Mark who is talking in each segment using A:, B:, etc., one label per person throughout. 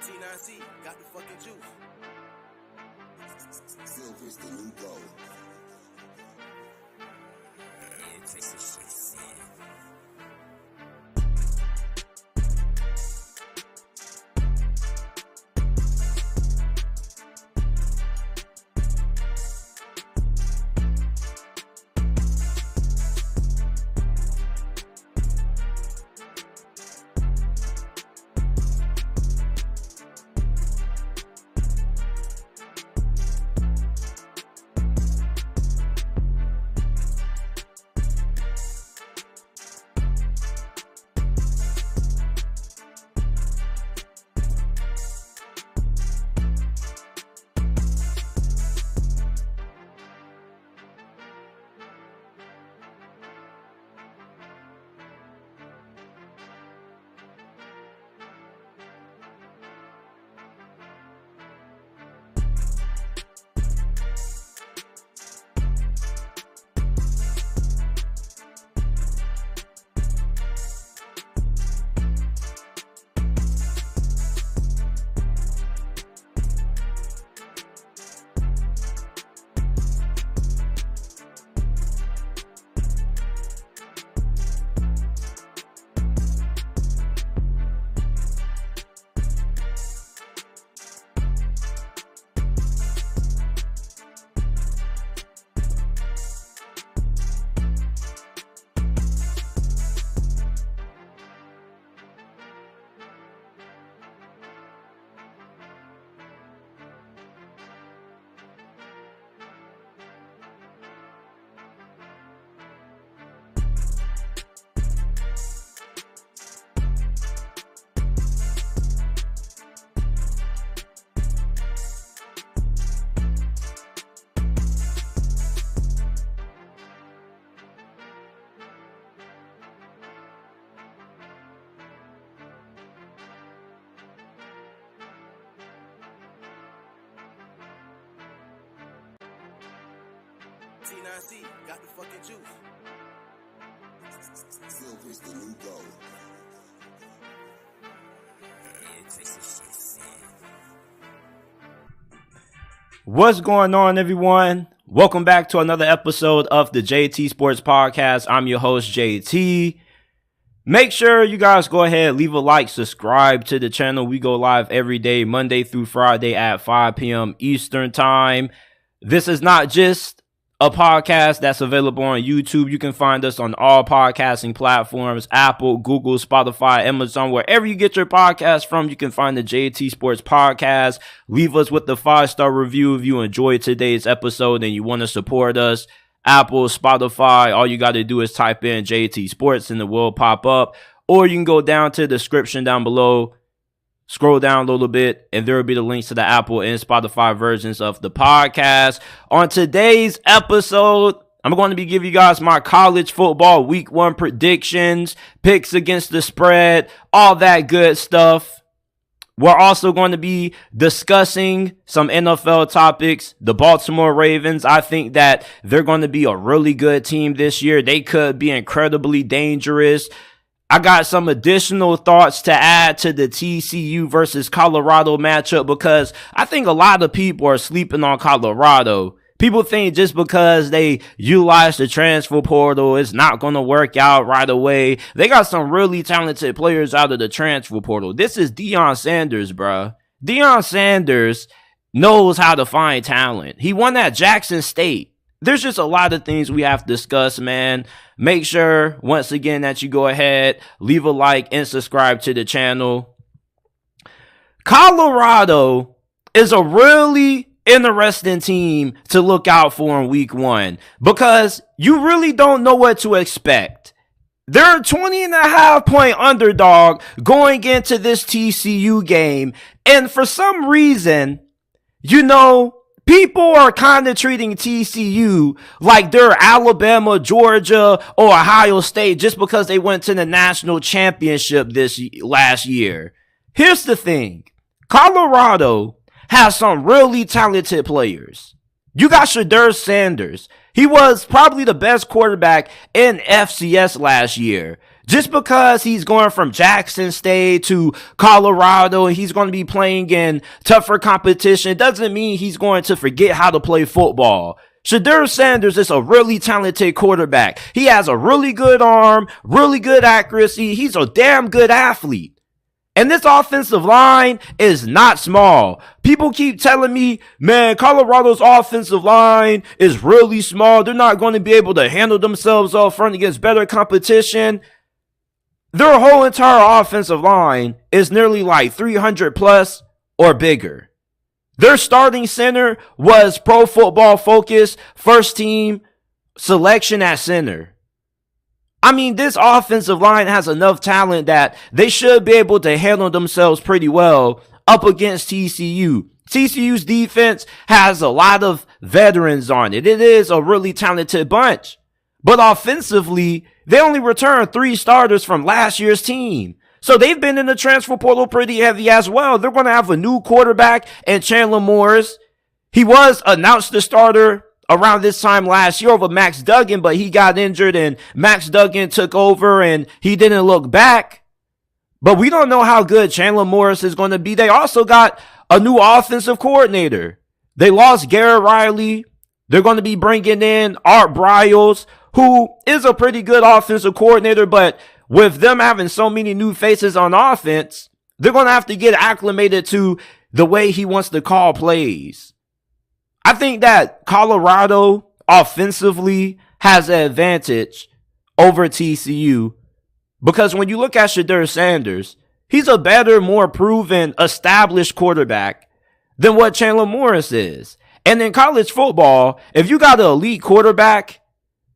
A: T9C got the fucking juice.
B: Silver's the new gold.
A: T9C got the fucking juice.
B: Silver's the new gold.
C: What's going on, everyone? Welcome back to another episode of the JT Sports Podcast. I'm your host, JT. Make sure you guys go ahead, leave a like, subscribe to the channel. We go live every day, Monday through Friday at 5 p.m. Eastern Time. This is not just a podcast that's available on YouTube. You can find us on all podcasting platforms, Apple, Google, Spotify, Amazon, wherever you get your podcast from, you can find the JT Sports Podcast. Leave us with the 5-star review if you enjoyed today's episode and you want to support us. Apple, Spotify, all you got to do is type in JT Sports and it will pop up. Or you can go down to the description down below, scroll down a little bit, and there will be the links to the Apple and Spotify versions of the podcast. On today's episode, I'm going to be giving you guys my college football week 1 predictions, picks against the spread, all that good stuff. We're also going to be discussing some NFL topics. The Baltimore Ravens, I think that they're going to be a really good team this year. They could be incredibly dangerous. I got some additional thoughts to add to the TCU versus Colorado matchup because I think a lot of people are sleeping on Colorado. People think just because they utilize the transfer portal, it's not going to work out right away. They got some really talented players out of the transfer portal. This is Deion Sanders, bruh. Deion Sanders knows how to find talent. He won at Jackson State. There's just a lot of things we have to discuss, man. Make sure, once again, that you go ahead, leave a like, and subscribe to the channel. Colorado is a really interesting team to look out for in week 1 because you really don't know what to expect. They're a 20.5-point underdog going into this TCU game. And for some reason, people are kind of treating TCU like they're Alabama, Georgia, or Ohio State just because they went to the national championship last year. Here's the thing. Colorado has some really talented players. You got Deion Sanders. He was probably the best quarterback in FCS last year. Just because he's going from Jackson State to Colorado and he's going to be playing in tougher competition doesn't mean he's going to forget how to play football. Deion Sanders is a really talented quarterback. He has a really good arm, really good accuracy. He's a damn good athlete. And this offensive line is not small. People keep telling me, man, Colorado's offensive line is really small. They're not going to be able to handle themselves up front against better competition. Their whole entire offensive line is nearly like 300 plus or bigger. Their starting center was Pro Football Focus first team selection at center. I mean, this offensive line has enough talent that they should be able to handle themselves pretty well up against TCU. TCU's defense has a lot of veterans on it. It is a really talented bunch. But offensively, they only returned 3 starters from last year's team. So they've been in the transfer portal pretty heavy as well. They're going to have a new quarterback in Chandler Morris. He was announced the starter around this time last year over Max Duggan, but he got injured and Max Duggan took over and he didn't look back. But we don't know how good Chandler Morris is going to be. They also got a new offensive coordinator. They lost Garrett Riley. They're going to be bringing in Art Briles, who is a pretty good offensive coordinator, but with them having so many new faces on offense, they're going to have to get acclimated to the way he wants to call plays. I think that Colorado offensively has an advantage over TCU because when you look at Deion Sanders, he's a better, more proven, established quarterback than what Chandler Morris is. And in college football, if you got an elite quarterback,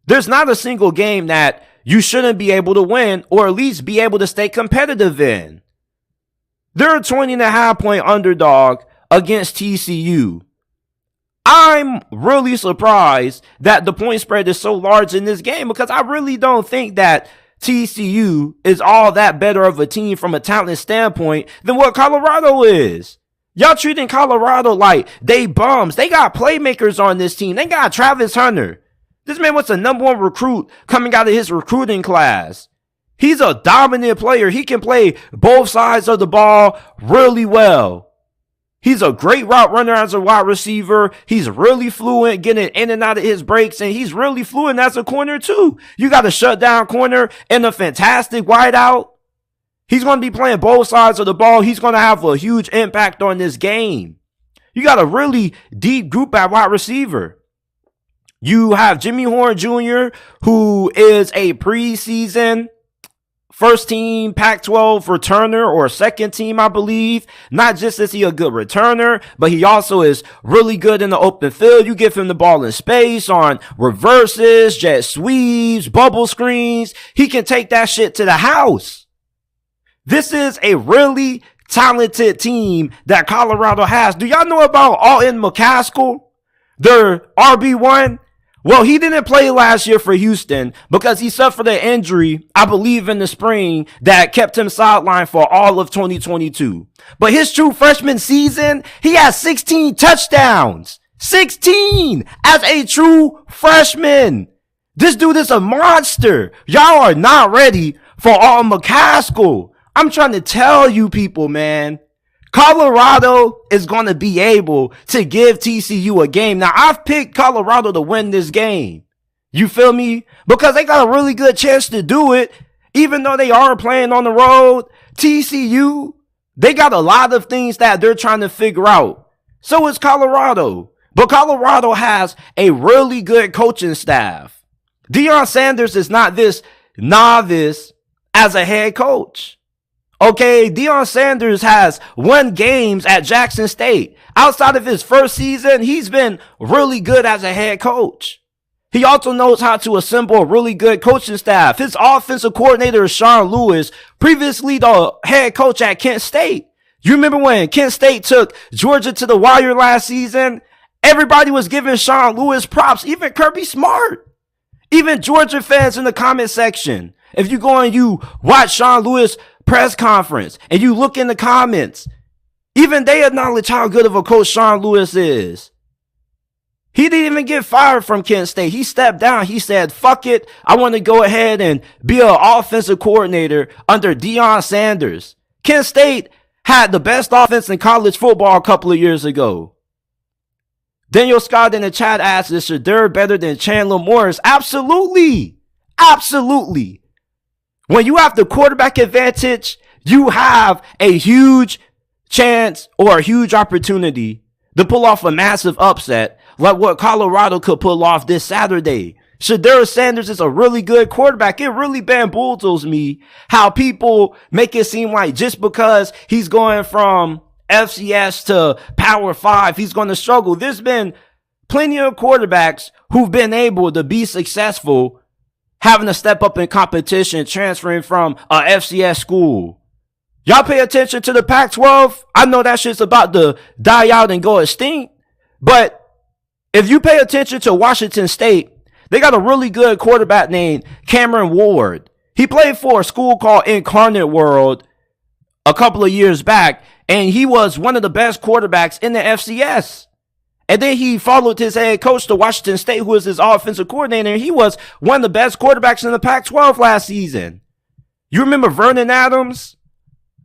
C: there's not a single game that you shouldn't be able to win or at least be able to stay competitive in. They're a 20.5-point underdog against TCU. I'm really surprised that the point spread is so large in this game because I really don't think that TCU is all that better of a team from a talent standpoint than what Colorado is. Y'all treating Colorado like they bums. They got playmakers on this team. They got Travis Hunter. This man was the #1 recruit coming out of his recruiting class. He's a dominant player. He can play both sides of the ball really well. He's a great route runner as a wide receiver. He's really fluent getting in and out of his breaks, and he's really fluent as a corner too. You got a shutdown corner and a fantastic wideout. He's going to be playing both sides of the ball. He's going to have a huge impact on this game. You got a really deep group at wide receiver. You have Jimmy Horn Jr., who is a preseason first team Pac-12 returner or second team, I believe. Not just is he a good returner, but he also is really good in the open field. You give him the ball in space on reverses, jet sweeps, bubble screens. He can take that shit to the house. This is a really talented team that Colorado has. Do y'all know about Alton McCaskill, their RB1? Well, he didn't play last year for Houston because he suffered an injury, I believe in the spring, that kept him sidelined for all of 2022. But his true freshman season, he has 16 touchdowns. 16 as a true freshman. This dude is a monster. Y'all are not ready for Alton McCaskill. I'm trying to tell you people, man. Colorado is going to be able to give TCU a game. Now, I've picked Colorado to win this game. You feel me? Because they got a really good chance to do it. Even though they are playing on the road, TCU, they got a lot of things that they're trying to figure out. So is Colorado. But Colorado has a really good coaching staff. Deion Sanders is not this novice as a head coach. Okay, Deion Sanders has won games at Jackson State. Outside of his first season, he's been really good as a head coach. He also knows how to assemble a really good coaching staff. His offensive coordinator is Sean Lewis, previously the head coach at Kent State. You remember when Kent State took Georgia to the wire last season? Everybody was giving Sean Lewis props, even Kirby Smart. Even Georgia fans in the comment section. If you go and you watch Sean Lewis press conference and you look in the comments, even they acknowledge how good of a coach Sean Lewis is. He didn't even get fired from Kent State. He stepped down. He said, fuck it. I want to go ahead and be an offensive coordinator under Deion Sanders. Kent State had the best offense in college football a couple of years ago. Daniel Scott in the chat asked, is Shedeur better than Chandler Morris? Absolutely. Absolutely. When you have the quarterback advantage, you have a huge chance or a huge opportunity to pull off a massive upset like what Colorado could pull off this Saturday. Shedeur Sanders is a really good quarterback. It really bamboozles me how people make it seem like just because he's going from FCS to Power 5, he's going to struggle. There's been plenty of quarterbacks who've been able to be successful having to step up in competition, transferring from a FCS school. Y'all pay attention to the Pac-12. I know that shit's about to die out and go extinct, but if you pay attention to Washington State, they got a really good quarterback named Cameron Ward. He played for a school called Incarnate World a couple of years back, and he was one of the best quarterbacks in the FCS. And then he followed his head coach to Washington State, who was his offensive coordinator, and he was one of the best quarterbacks in the Pac-12 last season. You remember Vernon Adams?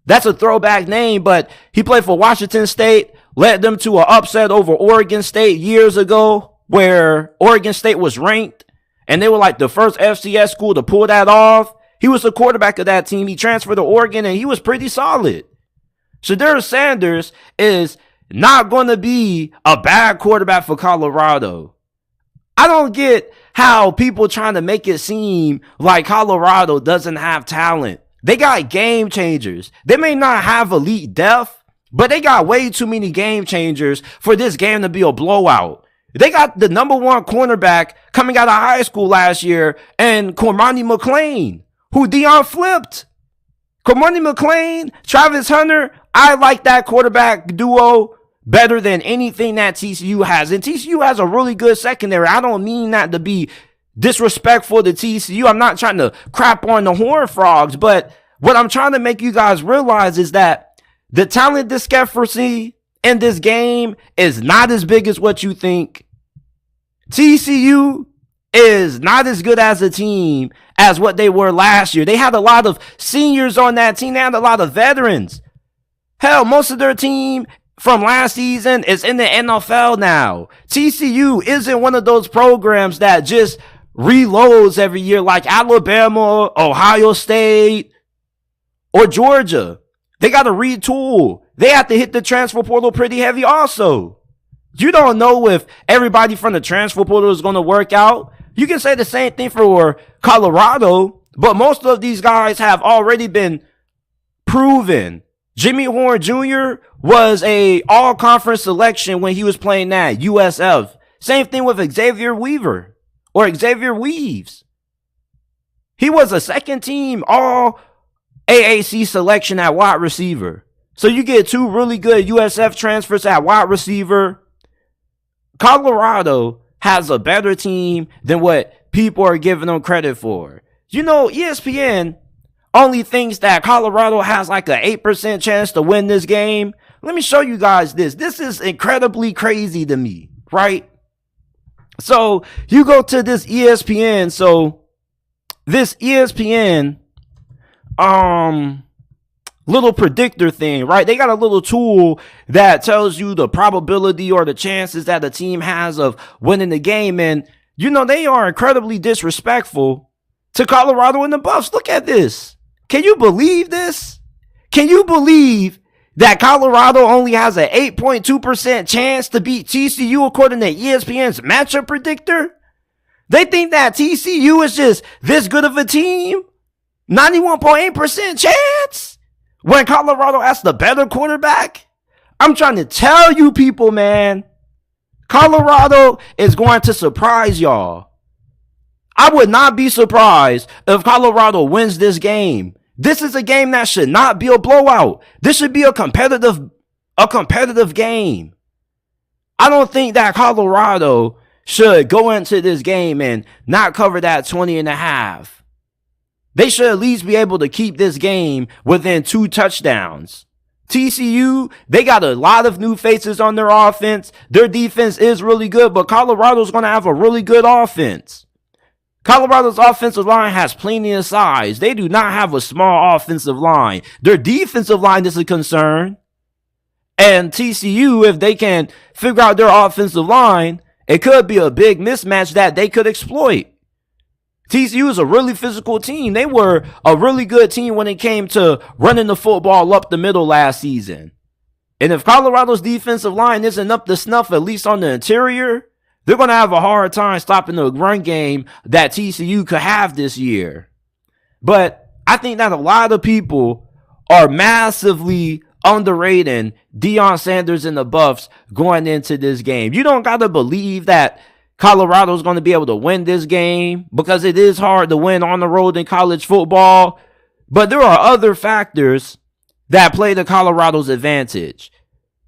C: That's a throwback name, but he played for Washington State, led them to an upset over Oregon State years ago, where Oregon State was ranked, and they were like the first FCS school to pull that off. He was the quarterback of that team. He transferred to Oregon, and he was pretty solid. Shedeur Sanders is not going to be a bad quarterback for Colorado. I don't get how people trying to make it seem like Colorado doesn't have talent. They got game changers. They may not have elite depth, but they got way too many game changers for this game to be a blowout. They got the number one cornerback coming out of high school last year, and Cormani McClain, who Deion flipped. Cormani McClain, Travis Hunter, I like that quarterback duo better than anything that TCU has. And TCU has a really good secondary. I don't mean that to be disrespectful to TCU. I'm not trying to crap on the Horned Frogs, but what I'm trying to make you guys realize is that the talent discrepancy in this game is not as big as what you think. TCU is not as good as a team as what they were last year. They had a lot of seniors on that team. They had a lot of veterans. Hell, most of their team from last season is in the NFL now. TCU isn't one of those programs that just reloads every year like Alabama, Ohio State, or Georgia. They got to retool. They have to hit the transfer portal pretty heavy also. You don't know if everybody from the transfer portal is going to work out. You can say the same thing for Colorado, but most of these guys have already been proven. Jimmy Horn Jr. was a all-conference selection when he was playing that USF. Same thing with Xavier Weaver or Xavier Weaves. He was a second-team all-AAC selection at wide receiver. So you get two really good USF transfers at wide receiver. Colorado has a better team than what people are giving them credit for. You know, ESPN only thinks that Colorado has like an 8% chance to win this game. Let me show you guys this. This is incredibly crazy to me, right? So you go to this ESPN. So this ESPN, little predictor thing, right? They got a little tool that tells you the probability or the chances that the team has of winning the game. And, you know, they are incredibly disrespectful to Colorado and the Buffs. Look at this. Can you believe this? Can you believe that Colorado only has an 8.2% chance to beat TCU according to ESPN's matchup predictor? They think that TCU is just this good of a team? 91.8% chance? When Colorado has the better quarterback? I'm trying to tell you people, man. Colorado is going to surprise y'all. I would not be surprised if Colorado wins this game. This is a game that should not be a blowout. This should be a competitive game. I don't think that Colorado should go into this game and not cover that 20.5. They should at least be able to keep this game within 2 touchdowns. TCU, they got a lot of new faces on their offense. Their defense is really good, but Colorado's going to have a really good offense. Colorado's offensive line has plenty of size. They do not have a small offensive line. Their defensive line is a concern. And TCU, if they can figure out their offensive line, it could be a big mismatch that they could exploit. TCU is a really physical team. They were a really good team when it came to running the football up the middle last season. And if Colorado's defensive line isn't up to snuff, at least on the interior, they're going to have a hard time stopping the run game that TCU could have this year. But I think that a lot of people are massively underrating Deion Sanders and the Buffs going into this game. You don't got to believe that Colorado's going to be able to win this game because it is hard to win on the road in college football. But there are other factors that play to Colorado's advantage.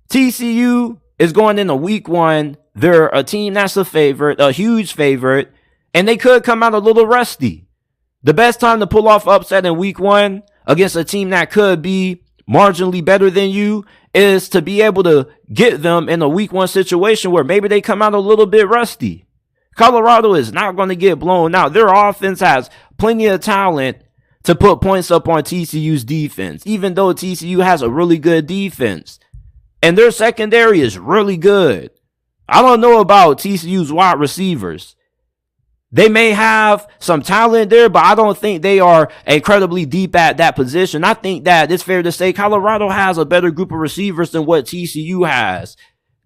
C: TCU is going into week 1. They're a team that's a favorite, a huge favorite, and they could come out a little rusty. The best time to pull off upset in week 1 against a team that could be marginally better than you is to be able to get them in a week 1 situation where maybe they come out a little bit rusty. Colorado is not going to get blown out. Their offense has plenty of talent to put points up on TCU's defense, even though TCU has a really good defense. And their secondary is really good. I don't know about TCU's wide receivers. They may have some talent there, but I don't think they are incredibly deep at that position. I think that it's fair to say Colorado has a better group of receivers than what TCU has.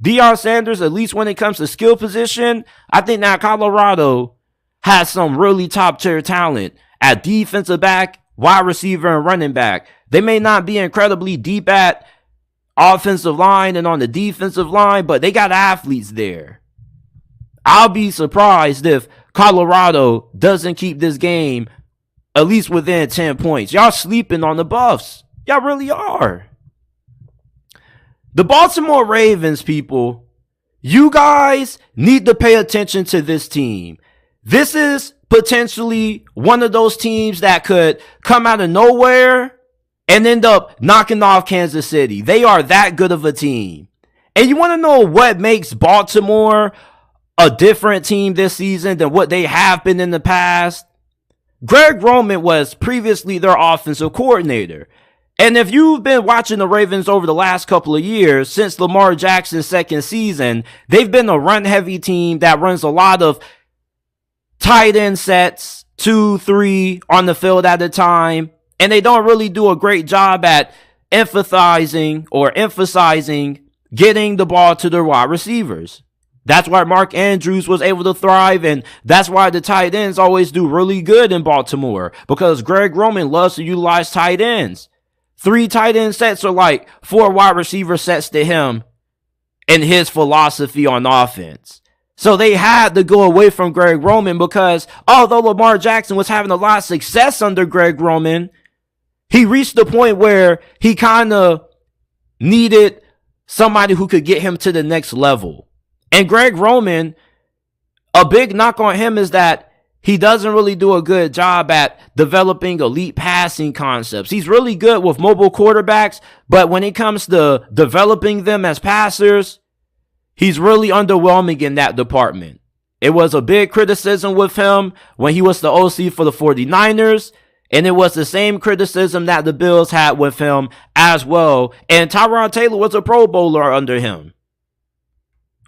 C: Deion Sanders, at least when it comes to skill position, I think that Colorado has some really top-tier talent at defensive back, wide receiver, and running back. They may not be incredibly deep at offensive line and on the defensive line, but they got athletes there. I'll be surprised if Colorado doesn't keep this game at least within 10 points. Y'all sleeping on the Buffs. Y'all really are. The Baltimore Ravens, people, you guys need to pay attention to this team. This is potentially one of those teams that could come out of nowhere and end up knocking off Kansas City. They are that good of a team. And you want to know what makes Baltimore a different team this season than what they have been in the past? Greg Roman was previously their offensive coordinator. And if you've been watching the Ravens over the last couple of years, since Lamar Jackson's second season, they've been a run-heavy team that runs a lot of tight end sets, 2, 3 on the field at a time. And they don't really do a great job at emphasizing getting the ball to their wide receivers. That's why Mark Andrews was able to thrive, and that's why the tight ends always do really good in Baltimore, because Greg Roman loves to utilize tight ends. 3 tight end sets are like 4 wide receiver sets to him in his philosophy on offense. So they had to go away from Greg Roman because although Lamar Jackson was having a lot of success under Greg Roman, he reached the point where he kind of needed somebody who could get him to the next level. And Greg Roman, a big knock on him is that he doesn't really do a good job at developing elite passing concepts. He's really good with mobile quarterbacks, but when it comes to developing them as passers, he's really underwhelming in that department. It was a big criticism with him when he was the OC for the 49ers, and it was the same criticism that the Bills had with him as well. And Tyrod Taylor was a Pro Bowler under him.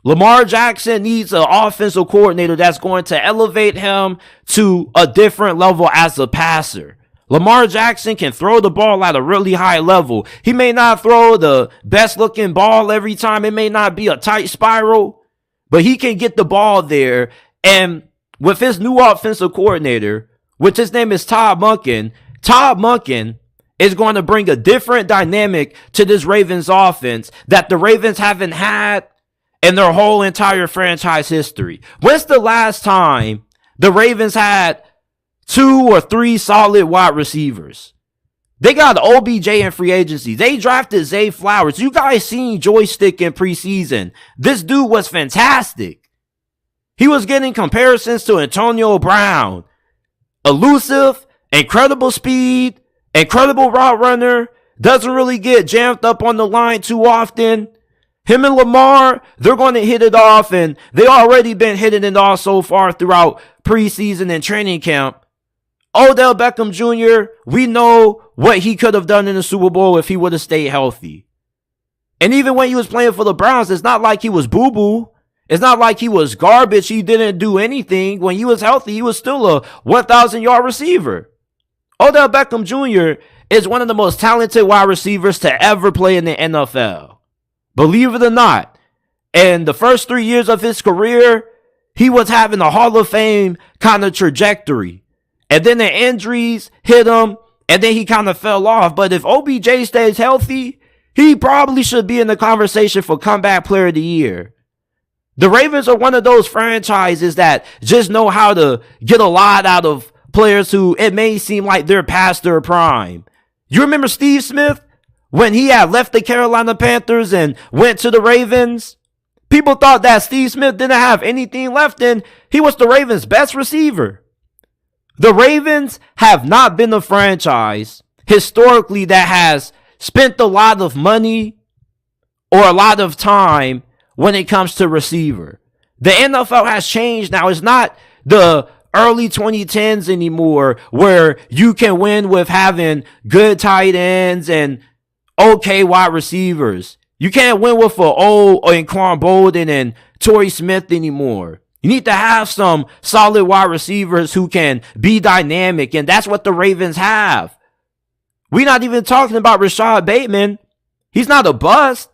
C: Lamar Jackson needs an offensive coordinator that's going to elevate him to a different level as a passer. Lamar Jackson can throw the ball at a really high level. He may not throw the best looking ball every time. It may not be a tight spiral, but he can get the ball there. And with his new offensive coordinator, which his name is Todd Monken is going to bring a different dynamic to this Ravens offense that the Ravens haven't had in their whole entire franchise history. When's the last time the Ravens had 2 or 3 solid wide receivers? They got OBJ in free agency. They drafted Zay Flowers. You guys seen Joystick in preseason. This dude was fantastic. He was getting comparisons to Antonio Brown. Elusive, incredible speed, incredible route runner, doesn't really get jammed up on the line too often. Him and Lamar, they're going to hit it off, and they already been hitting it off so far throughout preseason and training camp. Odell Beckham Jr., we know what he could have done in the Super Bowl if he would have stayed healthy. And even when he was playing for the Browns, it's not like he was boo-boo. It's not like he was garbage. He didn't do anything. When he was healthy, he was still a 1,000-yard receiver. Odell Beckham Jr. is one of the most talented wide receivers to ever play in the NFL. Believe it or not, in the first 3 years of his career, he was having a Hall of Fame kind of trajectory. And then the injuries hit him, and then he kind of fell off. But if OBJ stays healthy, he probably should be in the conversation for Comeback Player of the Year. The Ravens are one of those franchises that just know how to get a lot out of players who it may seem like they're past their prime. You remember Steve Smith when he had left the Carolina Panthers and went to the Ravens? People thought that Steve Smith didn't have anything left, and he was the Ravens' best receiver. The Ravens have not been a franchise historically that has spent a lot of money or a lot of time when it comes to receiver. The NFL has changed now. It's not the early 2010s anymore where you can win with having good tight ends and okay wide receivers. You can't win with an old Anquan Bolden and Torrey Smith anymore. You need to have some solid wide receivers who can be dynamic, and that's what the Ravens have. We're not even talking about Rashad Bateman. He's not a bust.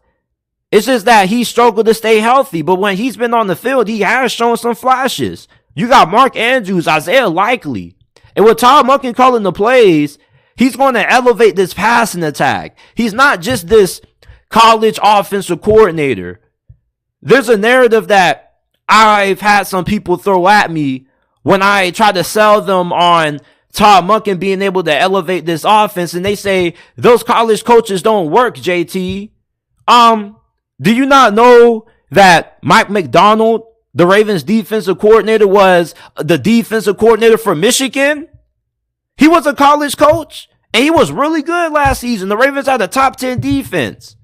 C: It's just that he struggled to stay healthy, but when he's been on the field, he has shown some flashes. You got Mark Andrews, Isaiah Likely. And with Todd Monken calling the plays, he's going to elevate this passing attack. He's not just this college offensive coordinator. There's a narrative that I've had some people throw at me when I try to sell them on Todd Monken being able to elevate this offense, and they say those college coaches don't work, JT. Do you not know that Mike McDonald, the Ravens defensive coordinator, was the defensive coordinator for Michigan? He was a college coach, and he was really good last season. The Ravens had a top 10 defense.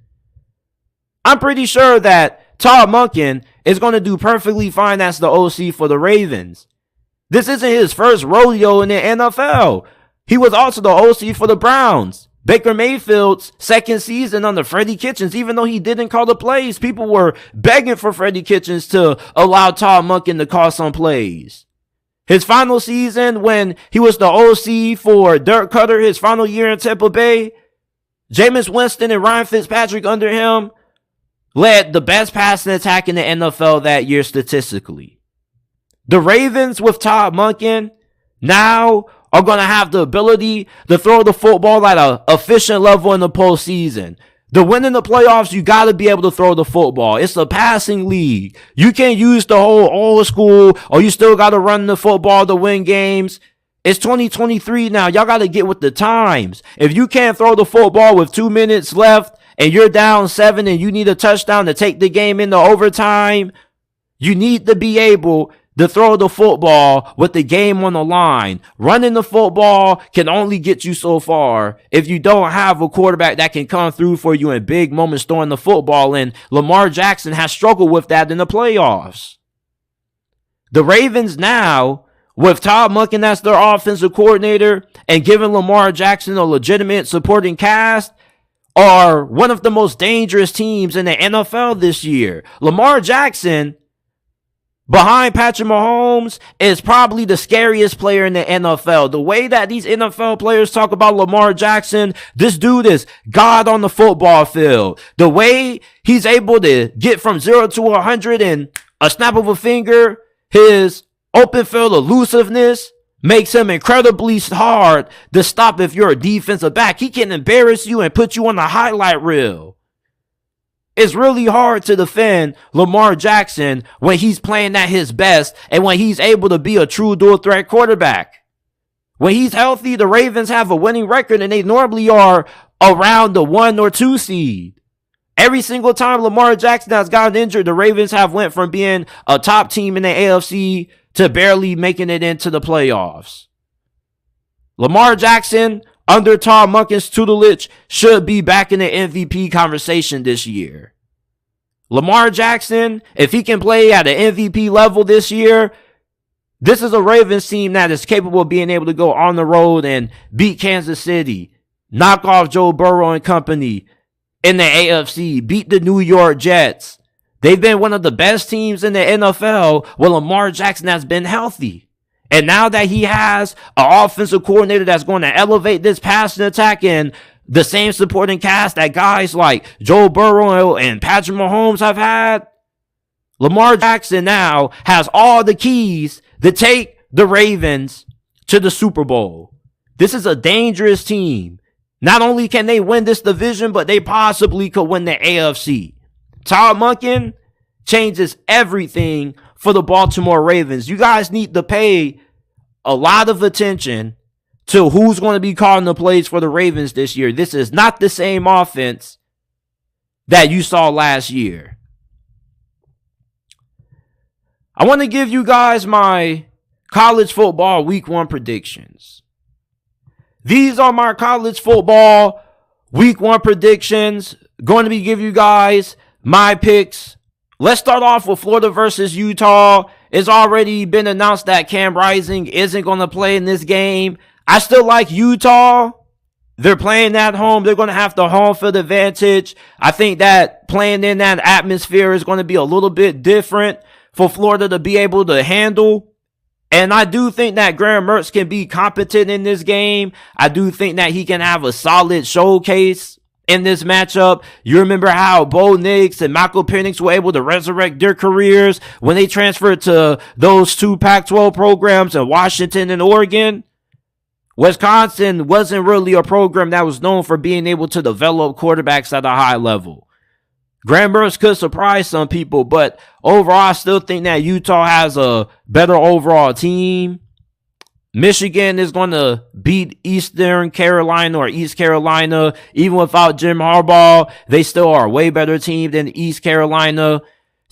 C: I'm pretty sure that Todd Monken is going to do perfectly fine as the OC for the Ravens. This isn't his first rodeo in the NFL. He was also the OC for the Browns. Baker Mayfield's second season under Freddie Kitchens, even though he didn't call the plays, people were begging for Freddie Kitchens to allow Todd Monken to call some plays. His final season, when he was the OC for Dirk Cutter, his final year in Tampa Bay, Jameis Winston and Ryan Fitzpatrick under him led the best passing attack in the NFL that year statistically. The Ravens with Todd Monken now are going to have the ability to throw the football at an efficient level in the postseason. To win in the playoffs, you got to be able to throw the football. It's a passing league. You can't use the whole old school, or you still got to run the football to win games. It's 2023 now. Y'all got to get with the times. If you can't throw the football with 2 minutes left and you're down 7 and you need a touchdown to take the game into overtime, you need to be able to throw the football with the game on the line. Running the football can only get you so far if you don't have a quarterback that can come through for you in big moments throwing the football, and Lamar Jackson has struggled with that in the playoffs. The Ravens now, with Todd Monken as their offensive coordinator and giving Lamar Jackson a legitimate supporting cast, are one of the most dangerous teams in the NFL this year. Lamar Jackson, behind Patrick Mahomes, is probably the scariest player in the NFL. The way that these NFL players talk about Lamar Jackson, this dude is God on the football field. The way he's able to get from 0 to 100 in a snap of a finger, his open field elusiveness makes him incredibly hard to stop if you're a defensive back. He can embarrass you and put you on the highlight reel. It's really hard to defend Lamar Jackson when he's playing at his best and when he's able to be a true dual threat quarterback. When he's healthy, the Ravens have a winning record, and they normally are around the 1 or 2 seed. Every single time Lamar Jackson has gotten injured, the Ravens have went from being a top team in the AFC to barely making it into the playoffs. Lamar Jackson under Todd Monken's tutelage, should be back in the MVP conversation this year. Lamar Jackson, if he can play at an MVP level this year, this is a Ravens team that is capable of being able to go on the road and beat Kansas City, knock off Joe Burrow and company in the AFC, beat the New York Jets. They've been one of the best teams in the NFL when Lamar Jackson has been healthy. And now that he has an offensive coordinator that's going to elevate this passing attack and the same supporting cast that guys like Joe Burrow and Patrick Mahomes have had, Lamar Jackson now has all the keys to take the Ravens to the Super Bowl. This is a dangerous team. Not only can they win this division, but they possibly could win the AFC. Todd Monken changes everything for the Baltimore Ravens. You guys need to pay a lot of attention to who's going to be calling the plays for the Ravens this year. This is not the same offense that you saw last year. I want to give you guys my college football week 1 predictions. These are my college football week 1 predictions. Going to be giving you guys my picks. Let's start off with Florida versus Utah. It's already been announced that Cam Rising isn't going to play in this game. I still like Utah. They're playing at home. They're going to have the home field advantage. I think that playing in that atmosphere is going to be a little bit different for Florida to be able to handle. And I do think that Graham Mertz can be competent in this game. I do think that he can have a solid showcase in this matchup. You remember how Bo Nix and Michael Penix were able to resurrect their careers when they transferred to those 2 Pac-12 programs in Washington and Oregon? Wisconsin wasn't really a program that was known for being able to develop quarterbacks at a high level. Graham Mertz could surprise some people, but overall, I still think that Utah has a better overall team. Michigan is going to beat Eastern Carolina or East Carolina. Even without Jim Harbaugh, they still are a way better team than East Carolina.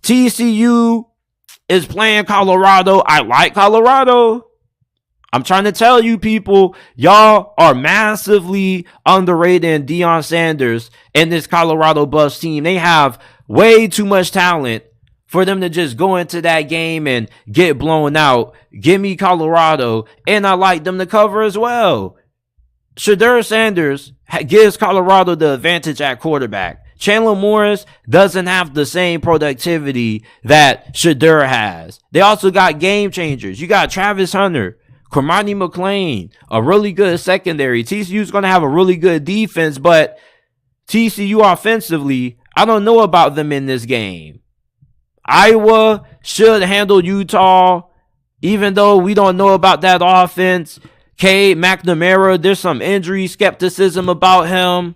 C: TCU is playing Colorado. I like Colorado. I'm trying to tell you people, y'all are massively underrated Deion Sanders and this Colorado Buffs team. They have way too much talent for them to just go into that game and get blown out. Give me Colorado, and I like them to cover as well. Shedeur Sanders gives Colorado the advantage at quarterback. Chandler Morris doesn't have the same productivity that Shedeur has. They also got game changers. You got Travis Hunter, Cormani McClain, a really good secondary. TCU's going to have a really good defense, but TCU offensively, I don't know about them in this game. Iowa should handle Utah, even though we don't know about that offense. Cade McNamara, there's some injury skepticism about him.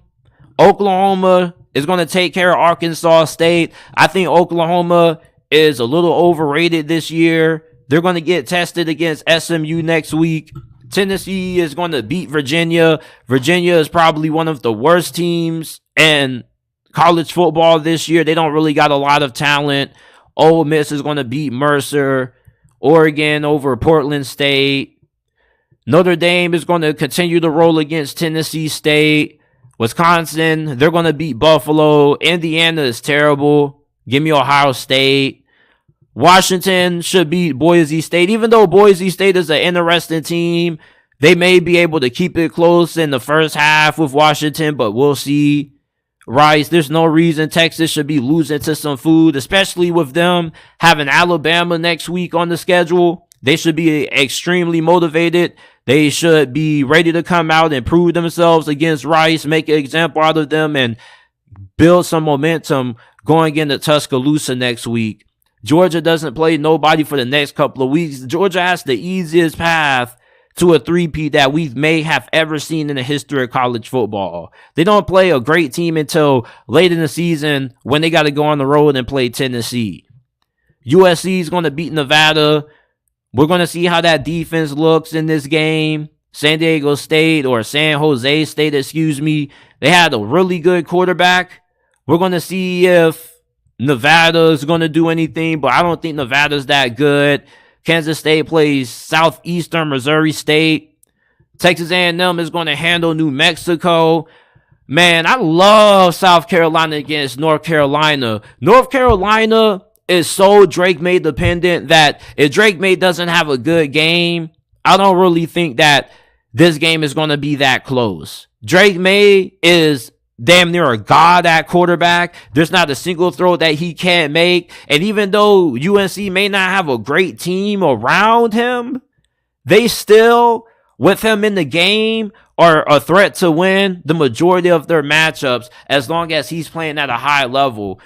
C: Oklahoma is going to take care of Arkansas State. I think Oklahoma is a little overrated this year. They're going to get tested against SMU next week. Tennessee is going to beat Virginia. Virginia is probably one of the worst teams in college football this year. They don't really got a lot of talent. Ole Miss is going to beat Mercer. Oregon over Portland State. Notre Dame is going to continue to roll against Tennessee State. Wisconsin, they're going to beat Buffalo. Indiana is terrible. Give me Ohio State. Washington should beat Boise State. Even though Boise State is an interesting team, they may be able to keep it close in the first half with Washington, but we'll see. Rice, there's no reason Texas should be losing to some food, especially with them having Alabama next week on the schedule. They should be extremely motivated. They should be ready to come out and prove themselves against Rice, make an example out of them, and build some momentum going into Tuscaloosa next week. Georgia doesn't play nobody for the next couple of weeks. Georgia has the easiest path to a three-peat that we may have ever seen in the history of college football. They don't play a great team until late in the season when they got to go on the road and play Tennessee. USC is going to beat Nevada. We're going to see how that defense looks in this game. San Diego State or San Jose State, they had a really good quarterback. We're going to see if Nevada is going to do anything, but I don't think Nevada's that good. Kansas State plays Southeastern Missouri State. Texas A&M is going to handle New Mexico. Man, I love South Carolina against North Carolina. North Carolina is so Drake May dependent that if Drake May doesn't have a good game, I don't really think that this game is going to be that close. Drake May is damn near a god at quarterback. There's not a single throw that he can't make. And even though UNC may not have a great team around him, they still, with him in the game, are a threat to win the majority of their matchups as long as he's playing at a high level.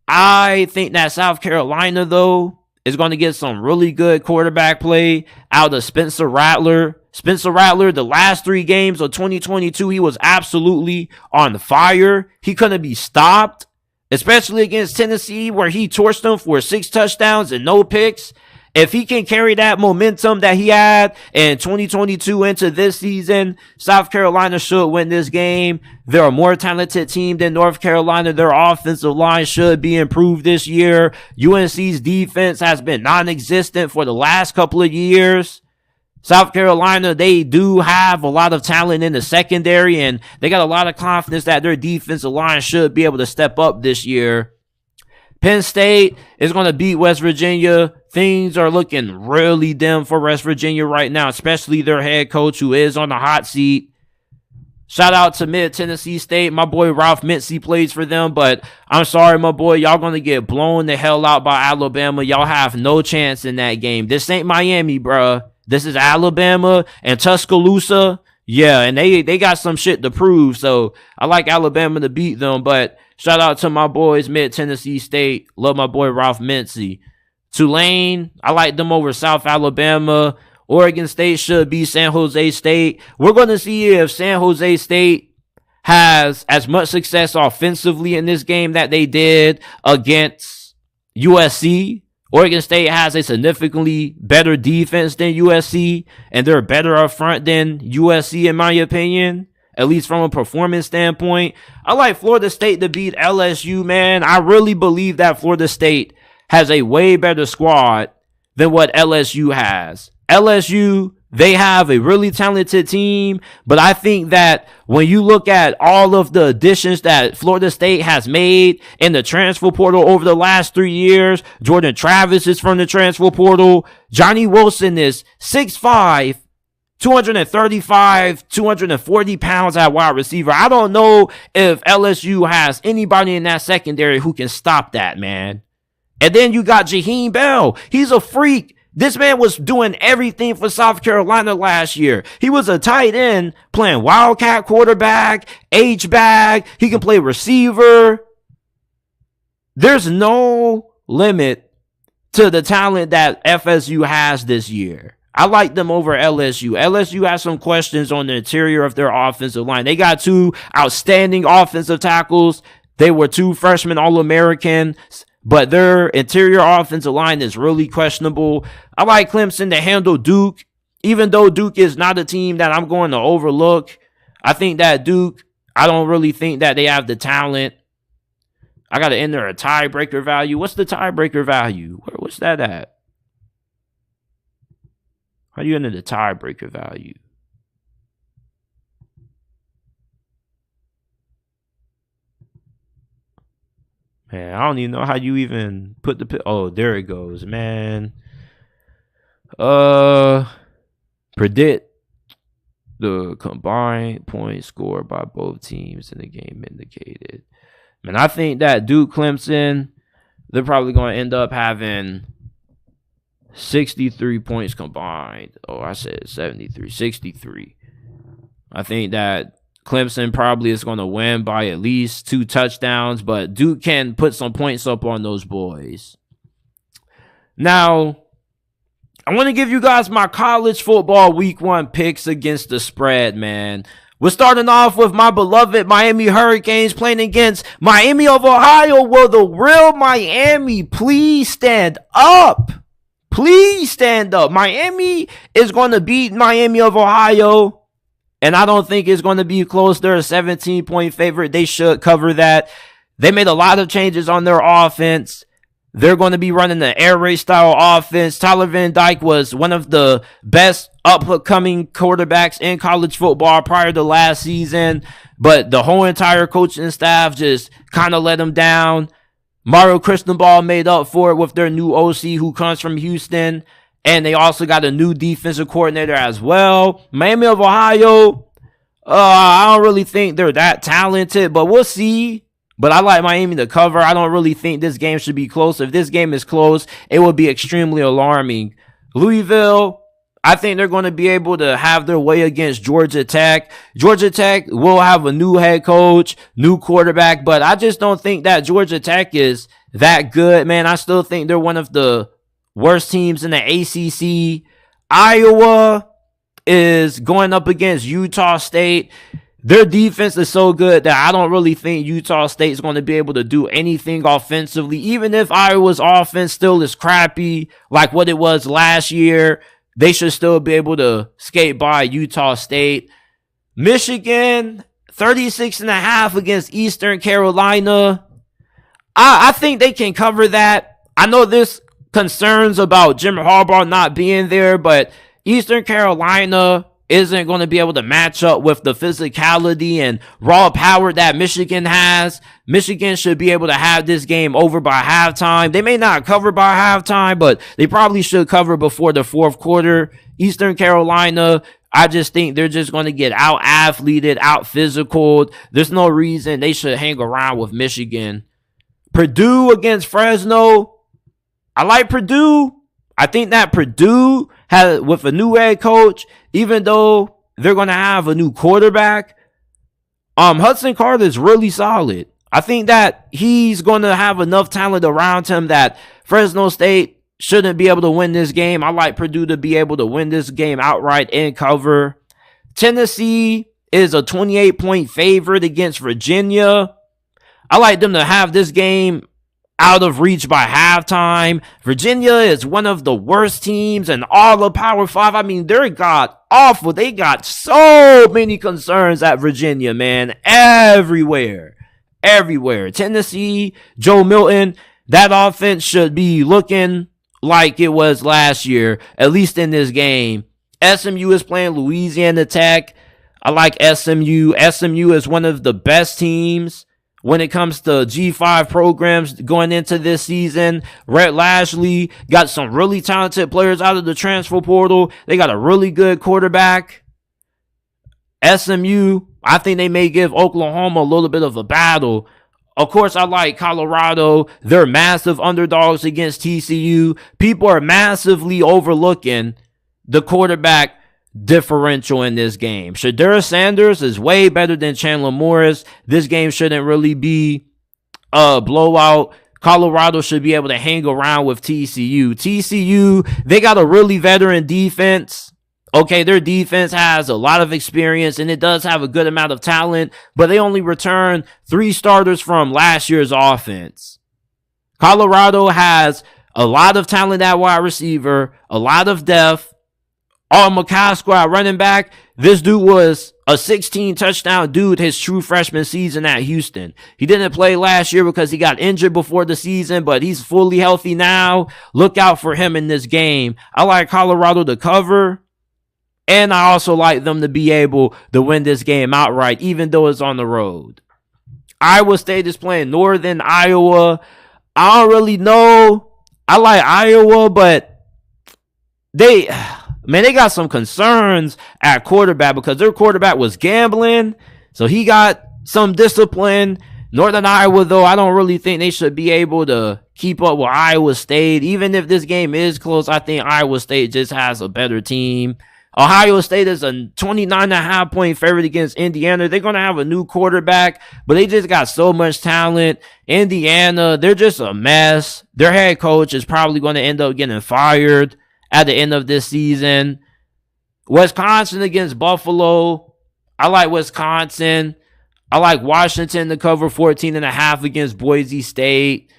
C: I think that South Carolina, though, is going to get some really good quarterback play out of Spencer Rattler. Spencer Rattler, the last 3 games of 2022, he was absolutely on fire. He couldn't be stopped, especially against Tennessee, where he torched them for 6 touchdowns and no picks. If he can carry that momentum that he had in 2022 into this season, South Carolina should win this game. They're a more talented team than North Carolina. Their offensive line should be improved this year. UNC's defense has been non-existent for the last couple of years. South Carolina, they do have a lot of talent in the secondary, and they got a lot of confidence that their defensive line should be able to step up this year. Penn State is going to beat West Virginia. Things are looking really dim for West Virginia right now, especially their head coach who is on the hot seat. Shout out to Mid-Tennessee State. My boy Ralph Mincy plays for them, but I'm sorry, my boy. Y'all going to get blown the hell out by Alabama. Y'all have no chance in that game. This ain't Miami, bruh. This is Alabama and Tuscaloosa. Yeah, and they got some shit to prove, so I like Alabama to beat them, but shout out to my boys, Mid-Tennessee State. Love my boy Ralph Mincy. Tulane, I like them over South Alabama. Oregon State should be San Jose State. We're going to see if San Jose State has as much success offensively in this game that they did against USC. Oregon State has a significantly better defense than USC, and they're better up front than USC, in my opinion, at least from a performance standpoint. I like Florida State to beat LSU, man. I really believe that Florida State has a way better squad than what LSU has. LSU, they have a really talented team, but I think that when you look at all of the additions that Florida State has made in the transfer portal over the last 3 years, Jordan Travis is from the transfer portal. Johnny Wilson is 6'5", 235, 240 pounds at wide receiver. I don't know if LSU has anybody in that secondary who can stop that, man. And then you got Jaheim Bell. He's a freak. This man was doing everything for South Carolina last year. He was a tight end playing wildcat quarterback, H-back. He can play receiver. There's no limit to the talent that FSU has this year. I like them over LSU. LSU has some questions on the interior of their offensive line. They got 2 outstanding offensive tackles. They were 2 freshman All-Americans, but their interior offensive line is really questionable. I like Clemson to handle Duke, even though Duke is not a team that I'm going to overlook. I think that Duke, I don't really think that they have the talent. I got to enter a tiebreaker value. What's the tiebreaker value? What's that at? How do you enter the tiebreaker value? Man, I don't even know how you even put the... Oh, there it goes, man. Predict the combined points scored by both teams in the game indicated. Man, I think that Duke Clemson, they're probably going to end up having 63 points combined. Oh, I said 73, 63. I think that Clemson probably is going to win by at least 2 touchdowns, but Duke can put some points up on those boys. Now, I want to give you guys my college football week 1 picks against the spread, man. We're starting off with my beloved Miami Hurricanes playing against Miami of Ohio. Will the real Miami please stand up? Please stand up. Miami is going to beat Miami of Ohio, and I don't think it's going to be close. They're a 17-point favorite. They should cover that. They made a lot of changes on their offense. They're going to be running the air raid style offense. Tyler Van Dyke was one of the best upcoming quarterbacks in college football prior to last season, but the whole entire coaching staff just kind of let him down. Mario Cristobal made up for it with their new OC who comes from Houston, and they also got a new defensive coordinator as well. Miami of Ohio, I don't really think they're that talented, but we'll see. But I like Miami to cover. I don't really think this game should be close. If this game is close, it would be extremely alarming. Louisville, I think they're going to be able to have their way against Georgia Tech. Georgia Tech will have a new head coach, new quarterback, but I just don't think that Georgia Tech is that good, man. I still think they're one of the worst teams in the ACC. Iowa is going up against Utah State. Their defense is so good that I don't really think Utah State is going to be able to do anything offensively. Even if Iowa's offense still is crappy like what it was last year, they should still be able to skate by Utah State. Michigan, 36.5 against Eastern Carolina. I think they can cover that. I know there's concerns about Jim Harbaugh not being there, but Eastern Carolina isn't going to be able to match up with the physicality and raw power that Michigan has. Michigan should be able to have this game over by halftime. They may not cover by halftime, but they probably should cover before the fourth quarter. Eastern Carolina, I just think they're just going to get out-athleted, out-physical. There's no reason they should hang around with Michigan. Purdue against Fresno. I like Purdue. I think that Purdue has, with a new head coach, even though they're going to have a new quarterback, Hudson Card is really solid. I think that he's going to have enough talent around him that Fresno State shouldn't be able to win this game. I like Purdue to be able to win this game outright and cover. Tennessee is a 28-point favorite against Virginia. I like them to have this game out of reach by halftime. Virginia is one of the worst teams in all of Power 5. I mean, they got awful. They got so many concerns at Virginia, man. Everywhere. Tennessee, Joe Milton, that offense should be looking like it was last year, at least in this game. SMU is playing Louisiana Tech. I like SMU. SMU is one of the best teams when it comes to G5 programs going into this season. Rhett Lashley got some really talented players out of the transfer portal. They got a really good quarterback. SMU, I think they may give Oklahoma a little bit of a battle. Of course, I like Colorado. They're massive underdogs against TCU. People are massively overlooking the quarterback differential in this game. Deion Sanders is way better than Chandler Morris. This game shouldn't really be a blowout. Colorado should be able to hang around with TCU. TCU, they got a really veteran defense. Okay, their defense has a lot of experience and it does have a good amount of talent, but they only returned 3 starters from last year's offense. Colorado has a lot of talent at wide receiver, a lot of depth. McCaskill at running back. This dude was a 16 touchdown dude his true freshman season at Houston. He didn't play last year because he got injured before the season, but he's fully healthy now. Look out for him in this game. I like Colorado to cover, and I also like them to be able to win this game outright, even though it's on the road. Iowa State is playing Northern Iowa. I don't really know. I like Iowa, but they got some concerns at quarterback because their quarterback was gambling. So he got some discipline. Northern Iowa, though, I don't really think they should be able to keep up with Iowa State. Even if this game is close, I think Iowa State just has a better team. Ohio State is a 29.5 point favorite against Indiana. They're going to have a new quarterback, but they just got so much talent. Indiana, they're just a mess. Their head coach is probably going to end up getting fired at the end of this season. Wisconsin against Buffalo. I like Wisconsin. I like Washington to cover 14.5 against Boise State.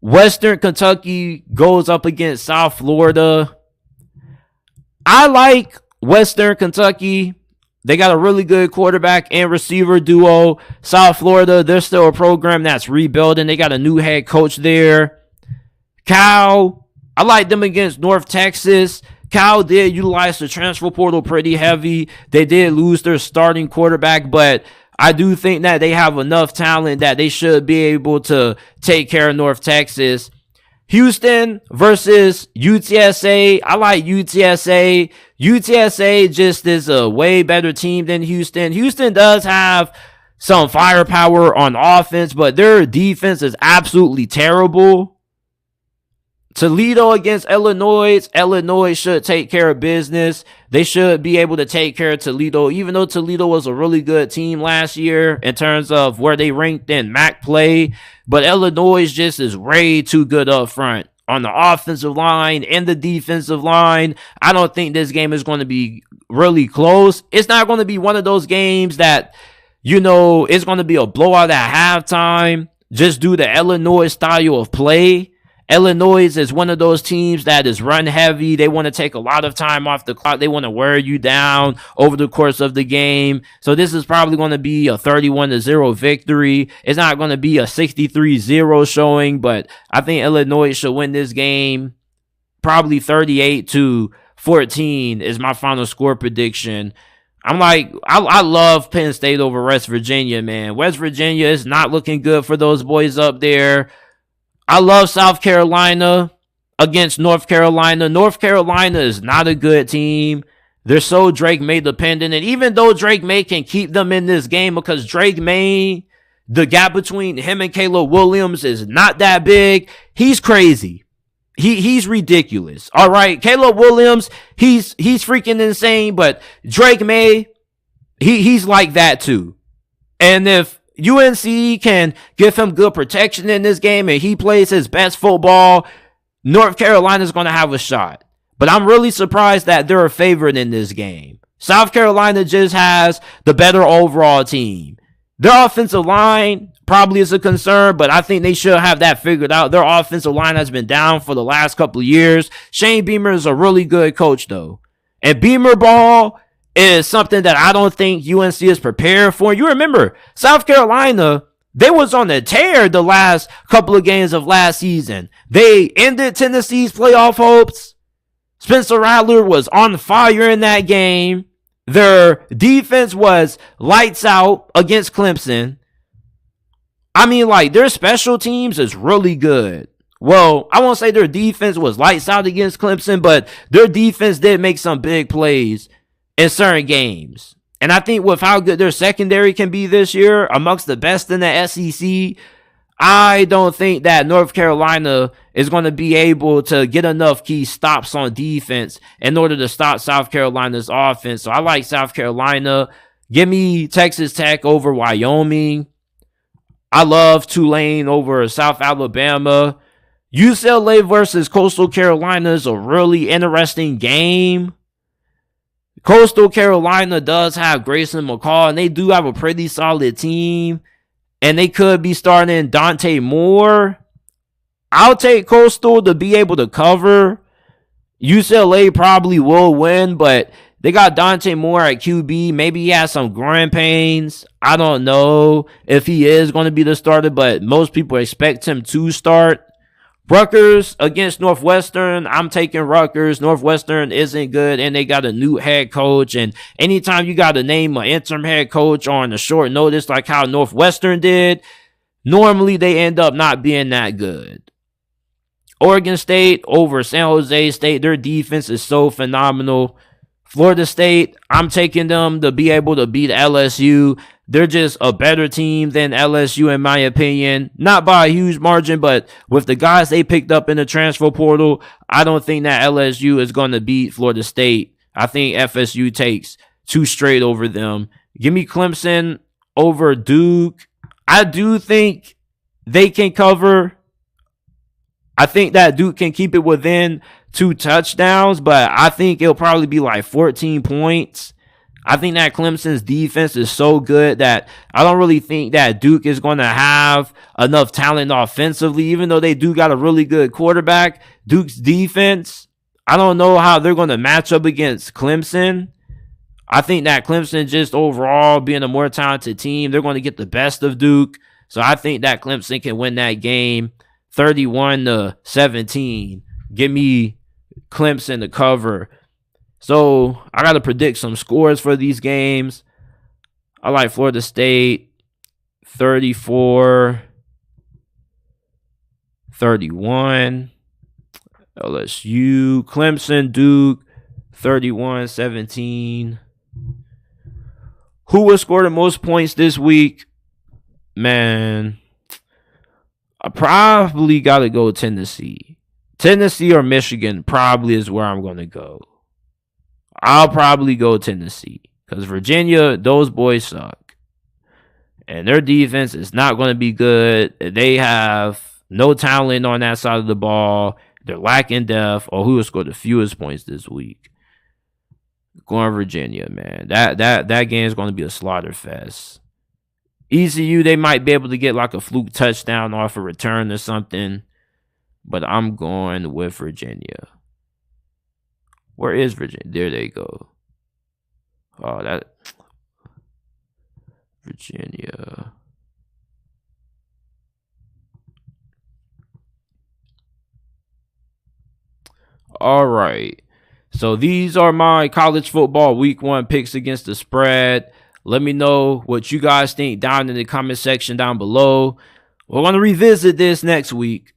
C: Western Kentucky goes up against South Florida. I like Western Kentucky. They got a really good quarterback and receiver duo. South Florida, they're still a program that's rebuilding. They got a new head coach there. Cal, I like them against North Texas. Cal did utilize the transfer portal pretty heavy. They did lose their starting quarterback, but I do think that they have enough talent that they should be able to take care of North Texas. Houston versus UTSA. I like UTSA. UTSA just is a way better team than Houston. Houston does have some firepower on offense, but their defense is absolutely terrible. Toledo against Illinois. Illinois should take care of business. They should be able to take care of Toledo, even though Toledo was a really good team last year in terms of where they ranked in MAC play. But Illinois just is way too good up front on the offensive line and the defensive line. I don't think this game is going to be really close. It's not going to be one of those games that, it's going to be a blowout at halftime just due to Illinois' style of play. Illinois is one of those teams that is run heavy. They want to take a lot of time off the clock. They want to wear you down over the course of the game. So this is probably going to be a 31-0 victory. It's not going to be a 63-0 showing, but I think Illinois should win this game. Probably 38-14 is my final score prediction. I love Penn State over West Virginia, man. West Virginia is not looking good for those boys up there. I love South Carolina against North Carolina. North Carolina is not a good team. They're so Drake May dependent. And even though Drake May can keep them in this game, because Drake May, the gap between him and Caleb Williams is not that big, he's crazy. He's ridiculous. All right. Caleb Williams, he's freaking insane, but Drake May, he's like that too. And if UNC can give him good protection in this game and he plays his best football, North Carolina's going to have a shot. But I'm really surprised that they're a favorite in this game. South Carolina just has the better overall team. Their offensive line probably is a concern, but I think they should have that figured out. Their offensive line has been down for the last couple of years. Shane Beamer is a really good coach, though. And Beamer ball is something that I don't think UNC is prepared for. You remember, South Carolina, they was on the tear the last couple of games of last season. They ended Tennessee's playoff hopes. Spencer Rattler was on fire in that game. Their defense was lights out against Clemson. Their special teams is really good. Well, I won't say their defense was lights out against Clemson, but their defense did make some big plays in certain games. And I think with how good their secondary can be this year, amongst the best in the SEC, I don't think that North Carolina is going to be able to get enough key stops on defense in order to stop South Carolina's offense. So I like South Carolina. Give me Texas Tech over Wyoming. I love Tulane over South Alabama. UCLA versus Coastal Carolina is a really interesting game. Coastal Carolina does have Grayson McCall, and they do have a pretty solid team. And they could be starting Dante Moore. I'll take Coastal to be able to cover. UCLA probably will win, but they got Dante Moore at QB. Maybe he has some groin pains. I don't know if he is going to be the starter, but most people expect him to start. Rutgers against Northwestern. I'm taking Rutgers. Northwestern isn't good, and they got a new head coach. And anytime you got to name an interim head coach on a short notice like how Northwestern did, normally they end up not being that good. Oregon State over San Jose State. Their defense is so phenomenal. Florida State, I'm taking them to be able to beat LSU. They're just a better team than LSU, in my opinion. Not by a huge margin, but with the guys they picked up in the transfer portal, I don't think that LSU is going to beat Florida State. I think FSU takes 2 straight over them. Give me Clemson over Duke. I do think they can cover. I think that Duke can keep it within 2 touchdowns, but I think it'll probably be like 14 points. I think that Clemson's defense is so good that I don't really think that Duke is going to have enough talent offensively, even though they do got a really good quarterback. Duke's defense, I don't know how they're going to match up against Clemson. I think that Clemson, just overall being a more talented team, they're going to get the best of Duke. So I think that Clemson can win that game. 31-17. Give me Clemson to cover. So I got to predict some scores for these games. I like Florida State 34-31. LSU, Clemson, Duke 31-17. Who will score the most points this week? Man, I probably got to go Tennessee. Tennessee or Michigan probably is where I'm going to go. I'll probably go Tennessee because Virginia, those boys suck. And their defense is not going to be good. They have no talent on that side of the ball. They're lacking depth. Or who will score the fewest points this week? Going Virginia, man. That game is going to be a slaughter fest. ECU, they might be able to get like a fluke touchdown off a return or something. But I'm going with Virginia. Where is Virginia? There they go. Oh, that Virginia. All right. So these are my college football week 1 picks against the spread. Let me know what you guys think down in the comment section down below. We're going to revisit this next week.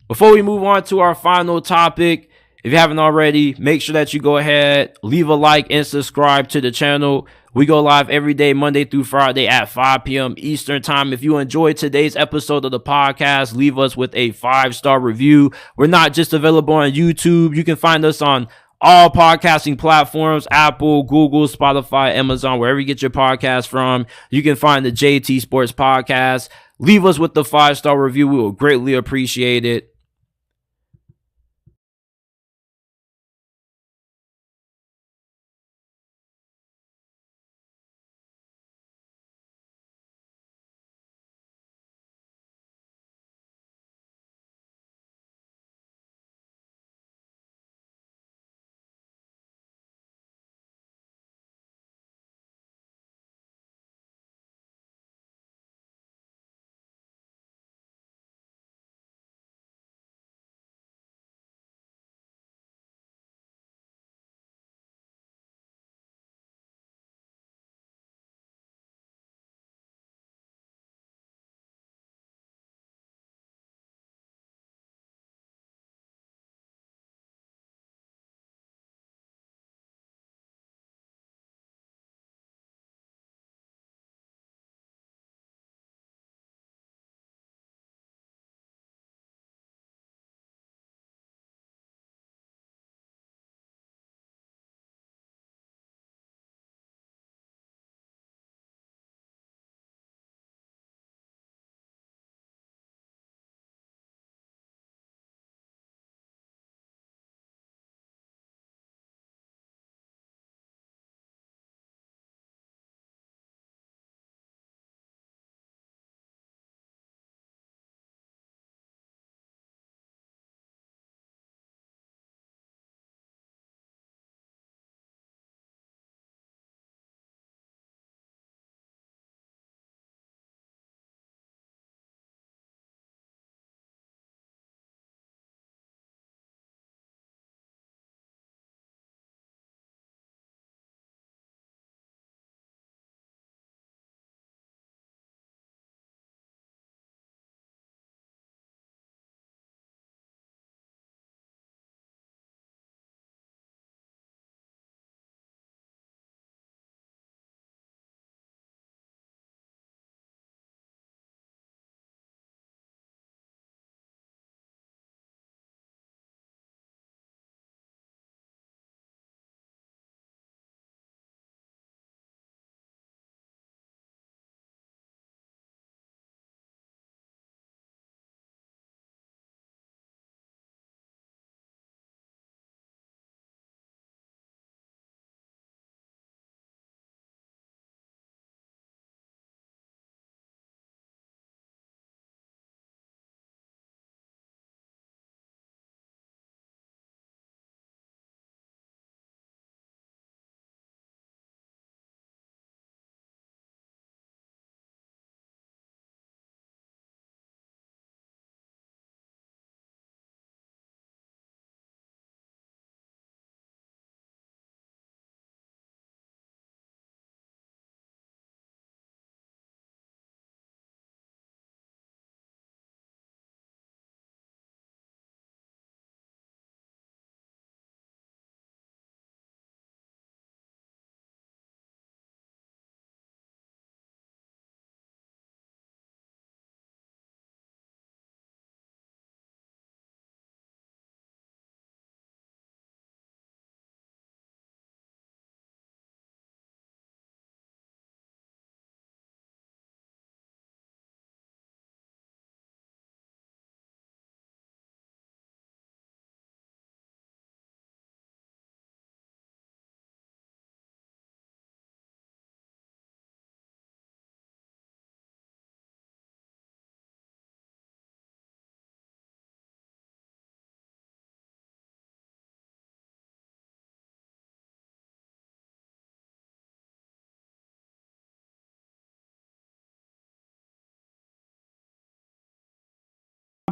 C: Before we move on to our final topic, if you haven't already, make sure that you go ahead, leave a like, and subscribe to the channel. We go live every day, Monday through Friday at 5 p.m. Eastern Time. If you enjoyed today's episode of the podcast, leave us with a 5-star review. We're not just available on YouTube. You can find us on all podcasting platforms, Apple, Google, Spotify, Amazon, wherever you get your podcast from. You can find the JT Sports Podcast. Leave us with the 5-star review. We will greatly appreciate it.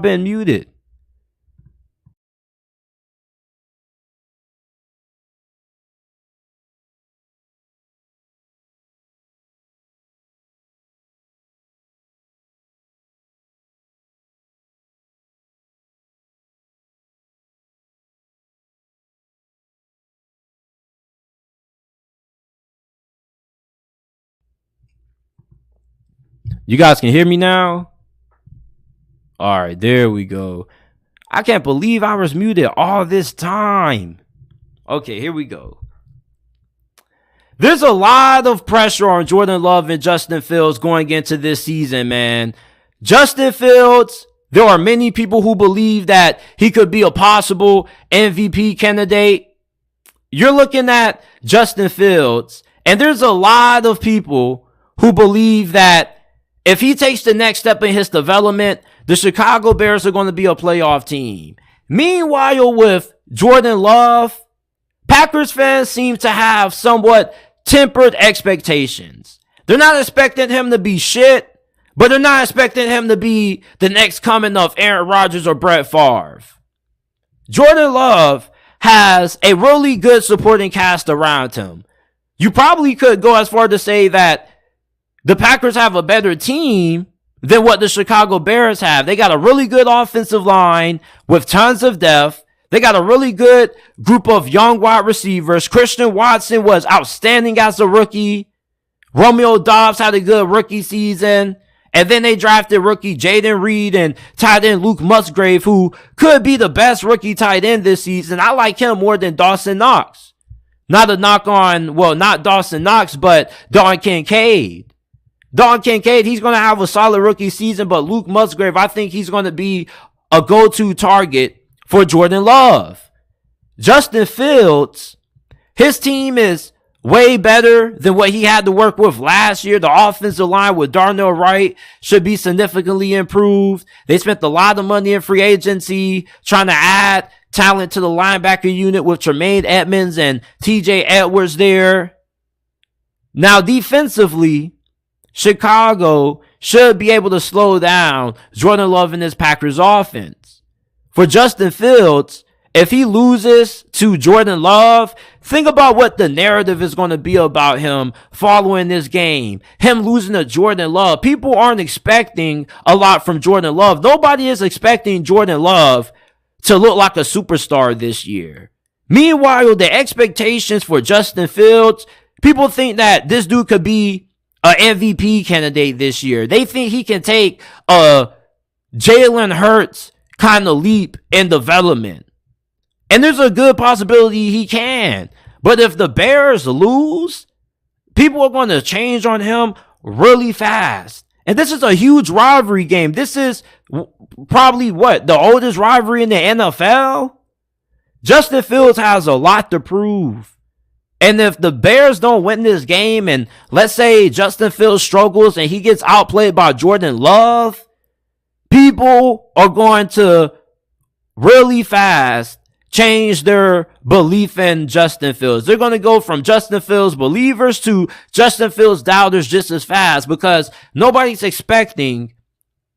C: been muted. You guys can hear me now? All right, there we go. I can't believe I was muted all this time. Okay, here we go. There's a lot of pressure on Jordan Love and Justin Fields going into this season, man. Justin Fields, there are many people who believe that he could be a possible MVP candidate. You're looking at Justin Fields, and there's a lot of people who believe that if he takes the next step in his development, the Chicago Bears are going to be a playoff team. Meanwhile, with Jordan Love, Packers fans seem to have somewhat tempered expectations. They're not expecting him to be shit, but they're not expecting him to be the next coming of Aaron Rodgers or Brett Favre. Jordan Love has a really good supporting cast around him. You probably could go as far to say that the Packers have a better team than what the Chicago Bears have. They got a really good offensive line with tons of depth. They got a really good group of young wide receivers. Christian Watson was outstanding as a rookie. Romeo Doubs had a good rookie season. And then they drafted rookie Jaden Reed and tight end Luke Musgrave, who could be the best rookie tight end this season. I like him more than Dawson Knox. Not a knock on, well, not Dawson Knox, but Don Kincaid. Don Kincaid, he's going to have a solid rookie season, but Luke Musgrave, I think he's going to be a go-to target for Jordan Love. Justin Fields, his team is way better than what he had to work with last year. The offensive line with Darnell Wright should be significantly improved. They spent a lot of money in free agency trying to add talent to the linebacker unit with Tremaine Edmonds and TJ Edwards there. Now, defensively, Chicago should be able to slow down Jordan Love and his Packers offense. For Justin Fields, if he loses to Jordan Love, think about what the narrative is going to be about him following this game. Him losing to Jordan Love. People aren't expecting a lot from Jordan Love. Nobody is expecting Jordan Love to look like a superstar this year. Meanwhile, the expectations for Justin Fields, people think that this dude could be an MVP candidate this year. They think he can take a Jalen Hurts kind of leap in development. And there's a good possibility he can. But if the Bears lose, people are going to change on him really fast. And this is a huge rivalry game. This is probably the oldest rivalry in the NFL? Justin Fields has a lot to prove. And if the Bears don't win this game, and let's say Justin Fields struggles and he gets outplayed by Jordan Love, people are going to really fast change their belief in Justin Fields. They're going to go from Justin Fields believers to Justin Fields doubters just as fast, because nobody's expecting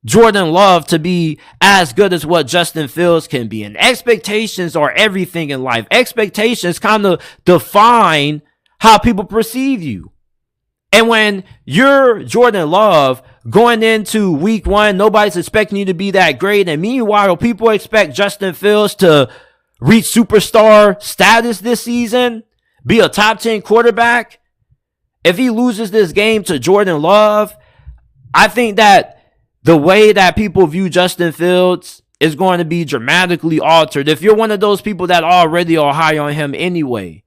C: Jordan Love to be as good as what Justin Fields can be. And expectations are everything in life. Expectations kind of define how people perceive you. And when you're Jordan Love going into week one, nobody's expecting you to be that great. And meanwhile, people expect Justin Fields to reach superstar status this season, be a top 10 quarterback. If he loses this game to Jordan Love, I think that the way that people view Justin Fields is going to be dramatically altered. If you're one of those people that already are high on him anyway,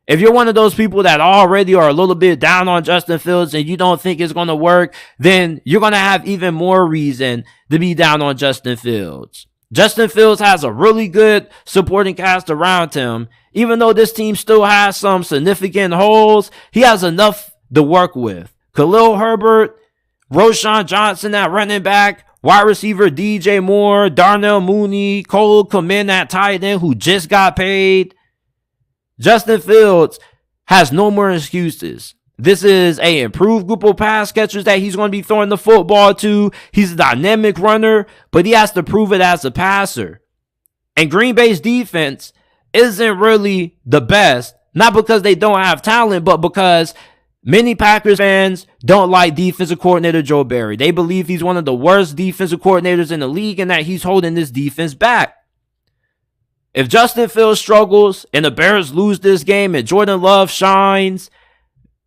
C: if you're one of those people that already are a little bit down on Justin Fields and you don't think it's going to work, then you're going to have even more reason to be down on Justin Fields. Justin Fields has a really good supporting cast around him. Even though this team still has some significant holes, he has enough to work with. Khalil Herbert, Roschon Johnson at running back, wide receiver DJ Moore, Darnell Mooney, Cole Kmet at tight end who just got paid. Justin Fields has no more excuses. This is a improved group of pass catchers that he's going to be throwing the football to. He's a dynamic runner, but he has to prove it as a passer. And Green Bay's defense isn't really the best, not because they don't have talent, but because many Packers fans don't like defensive coordinator Joe Barry. They believe he's one of the worst defensive coordinators in the league and that he's holding this defense back. If Justin Fields struggles and the Bears lose this game and Jordan Love shines,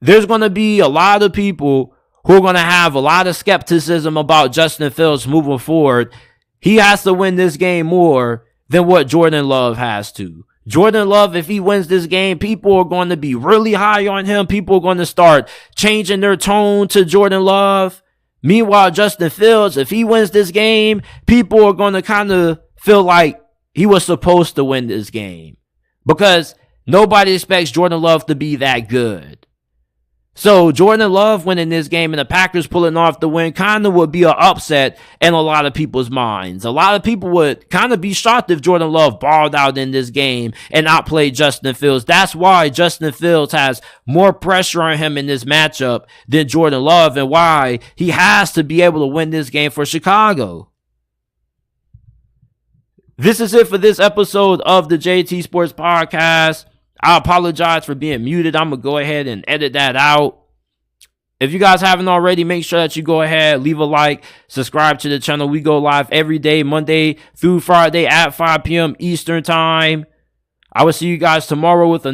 C: there's going to be a lot of people who are going to have a lot of skepticism about Justin Fields moving forward. He has to win this game more than what Jordan Love has to. Jordan Love, if he wins this game, people are going to be really high on him. People are going to start changing their tone to Jordan Love. Meanwhile, Justin Fields, if he wins this game, people are going to kind of feel like he was supposed to win this game because nobody expects Jordan Love to be that good. So Jordan Love winning this game and the Packers pulling off the win kind of would be an upset in a lot of people's minds. A lot of people would kind of be shocked if Jordan Love balled out in this game and outplayed Justin Fields. That's why Justin Fields has more pressure on him in this matchup than Jordan Love and why he has to be able to win this game for Chicago. This is it for this episode of the JT Sports Podcast. I apologize for being muted. I'm going to go ahead and edit that out. If you guys haven't already, make sure that you go ahead, leave a like, subscribe to the channel. We go live every day, Monday through Friday at 5 p.m. Eastern Time. I will see you guys tomorrow with